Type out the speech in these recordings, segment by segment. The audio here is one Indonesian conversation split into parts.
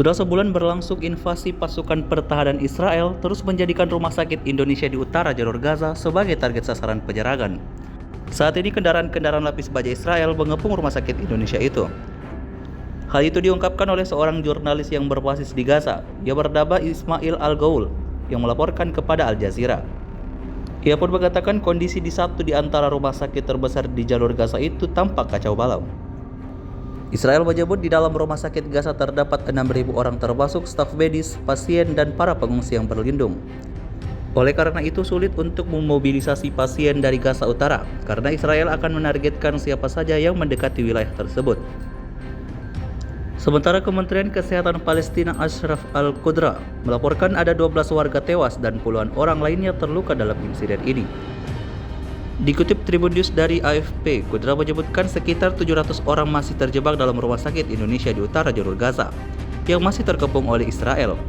Sudah sebulan berlangsung invasi pasukan pertahanan Israel terus menjadikan rumah sakit Indonesia di utara jalur Gaza sebagai target sasaran penyerangan. Saat ini kendaraan-kendaraan lapis baja Israel mengepung rumah sakit Indonesia itu. Hal itu diungkapkan oleh seorang jurnalis yang berbasis di Gaza, yang bernama Ismail Al-Gaul, yang melaporkan kepada Al Jazeera. Ia pun mengatakan kondisi di satu di antara rumah sakit terbesar di jalur Gaza itu tampak kacau balau. Israel menyebut di dalam rumah sakit Gaza terdapat 6.000 orang termasuk staf medis, pasien, dan para pengungsi yang berlindung. Oleh karena itu sulit untuk memobilisasi pasien dari Gaza Utara karena Israel akan menargetkan siapa saja yang mendekati wilayah tersebut. Sementara Kementerian Kesehatan Palestina Ashraf Al-Qudra melaporkan ada 12 warga tewas dan puluhan orang lainnya terluka dalam insiden ini. Dikutip Tribun News dari AFP, Qudra menyebutkan sekitar 700 orang masih terjebak dalam rumah sakit Indonesia di utara jalur Gaza yang masih terkepung oleh Israel.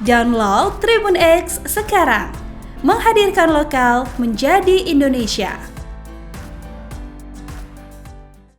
Download Tribun X sekarang, menghadirkan lokal menjadi Indonesia.